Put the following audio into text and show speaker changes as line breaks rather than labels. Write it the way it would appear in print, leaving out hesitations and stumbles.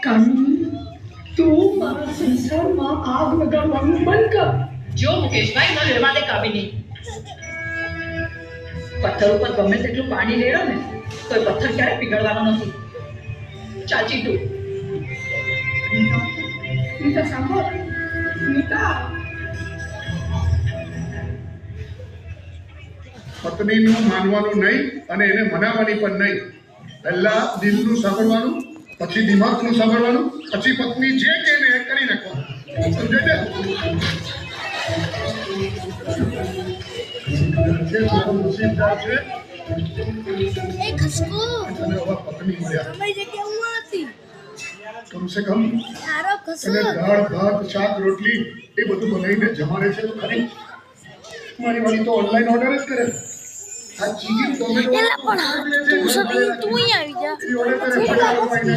કાનૂની તું મારા સંસારમાં આગ લગાડવાનું બંધ કર.
જો મુકેશભાઈ ન લેવા દે કામિની. પથ્થર ઉપર ગમે તેટલું પાણી રેડો ને તો પથ્થર ક્યારે પીગળવાનો નથી. ચાલ ચીટુ.
નીતા સાંભળ. નીતા
પત્નીનું માનવાનું નહીં અને એને મનાવવાની પણ નહીં. પહેલા દિલનું સાંભળવાનું, પછી દિમાગનું સાંભળવાનું, પછી પત્ની જે કે એને કરી નાખવાનું. સમજાય છે? નસીબદાર છે
એ ખસકો
તને હવે પત્ની મળ્યા.
તમારી જગ્યા હું હતી.
કમસે કમ
તારો ખસો
તને દાળ ભાત શાક રોટલી એ બધું બનાવીને જમાડે છે તો ખરી. મારી વાળી તો ઓનલાઈન ઓર્ડર જ કરે. આ ચીકી ટોમેટો
એલા પણ તું સબી તું અહીં આવી જા.
ઓર્ડર કરે ફટાફટ